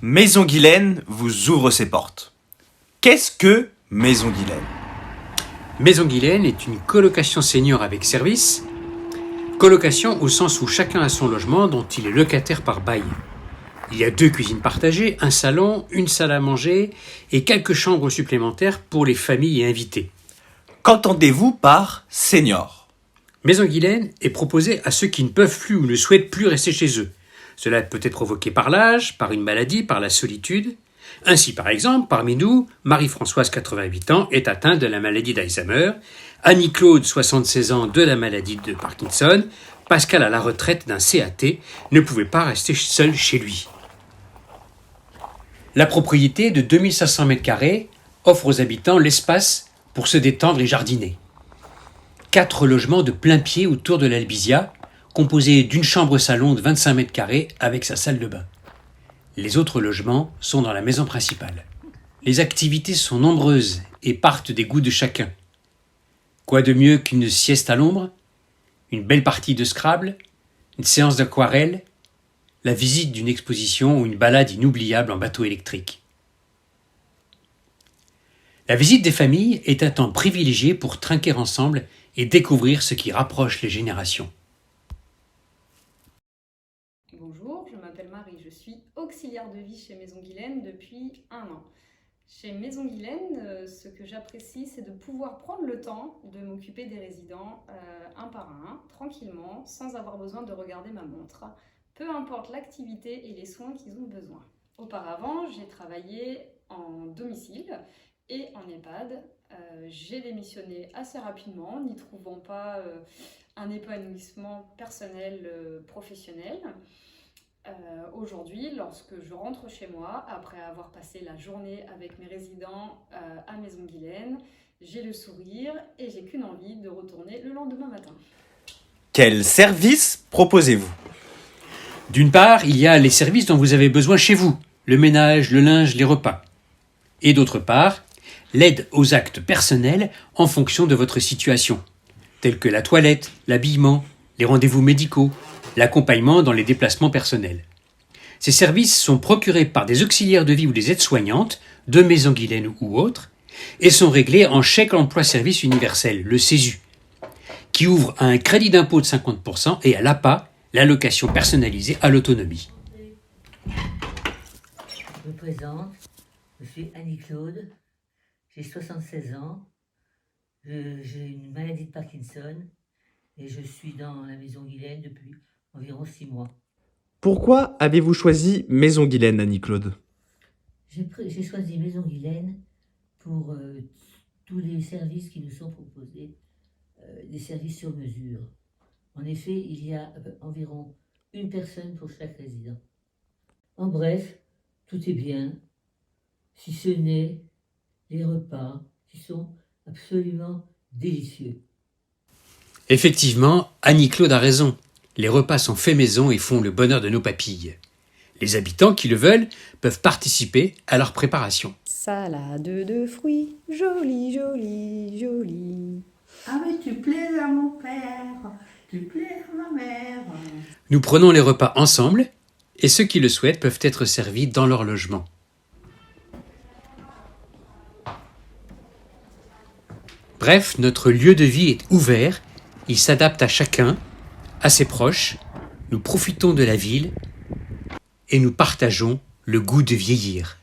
Maison Guylaine vous ouvre ses portes. Qu'est-ce que Maison Guylaine? Maison Guylaine est une colocation senior avec service. Colocation au sens où chacun a son logement dont il est locataire par bail. Il y a 2 cuisines partagées, un salon, une salle à manger et quelques chambres supplémentaires pour les familles et invités. Qu'entendez-vous par senior? Maison Guylaine est proposée à ceux qui ne peuvent plus ou ne souhaitent plus rester chez eux. Cela peut être provoqué par l'âge, par une maladie, par la solitude. Ainsi, par exemple, parmi nous, Marie-Françoise, 88 ans, est atteinte de la maladie d'Alzheimer, Annie-Claude, 76 ans, de la maladie de Parkinson, Pascal, à la retraite d'un CAT, ne pouvait pas rester seul chez lui. La propriété de 2500 m² offre aux habitants l'espace pour se détendre et jardiner. 4 logements de plein pied autour de l'Albizia, composés d'une chambre-salon de 25 m² avec sa salle de bain. Les autres logements sont dans la maison principale. Les activités sont nombreuses et partent des goûts de chacun. Quoi de mieux qu'une sieste à l'ombre, une belle partie de Scrabble, une séance d'aquarelle, la visite d'une exposition ou une balade inoubliable en bateau électrique. La visite des familles est un temps privilégié pour trinquer ensemble et découvrir ce qui rapproche les générations. Bonjour, je m'appelle Marie, je suis auxiliaire de vie chez Maison Guylaine depuis 1 an. Chez Maison Guylaine, ce que j'apprécie, c'est de pouvoir prendre le temps de m'occuper des résidents un par un, tranquillement, sans avoir besoin de regarder ma montre, peu importe l'activité et les soins qu'ils ont besoin. Auparavant, j'ai travaillé en domicile et en EHPAD. J'ai démissionné assez rapidement, n'y trouvant pas un épanouissement personnel, professionnel. Aujourd'hui, lorsque je rentre chez moi, après avoir passé la journée avec mes résidents à Maison Guylaine, j'ai le sourire et j'ai qu'une envie de retourner le lendemain matin. Quels services proposez-vous? D'une part, il y a les services dont vous avez besoin chez vous, le ménage, le linge, les repas. Et d'autre part, l'aide aux actes personnels en fonction de votre situation, tels que la toilette, l'habillement, les rendez-vous médicaux, l'accompagnement dans les déplacements personnels. Ces services sont procurés par des auxiliaires de vie ou des aides-soignantes, de Maison Guylaine ou autres, et sont réglés en chèque emploi-service universel, le CESU, qui ouvre à un crédit d'impôt de 50% et à l'APA, l'allocation personnalisée à l'autonomie. Je me présente, je suis Annie-Claude, j'ai 76 ans, j'ai une maladie de Parkinson et je suis dans la Maison Guylaine depuis environ 6 mois. Pourquoi avez-vous choisi Maison Guylaine, Annie-Claude? J'ai choisi Maison Guylaine pour tous les services qui nous sont proposés, des services sur mesure. En effet, il y a environ une personne pour chaque résident. En bref, tout est bien, si ce n'est les repas qui sont absolument délicieux. Effectivement, Annie-Claude a raison. Les repas sont faits maison et font le bonheur de nos papilles. Les habitants qui le veulent peuvent participer à leur préparation. Salade de fruits, jolie, jolie, jolie. Ah mais tu plais à mon père, tu plais à ma mère. Nous prenons les repas ensemble et ceux qui le souhaitent peuvent être servis dans leur logement. Bref, notre lieu de vie est ouvert, il s'adapte à chacun, à ses proches, nous profitons de la ville et nous partageons le goût de vieillir.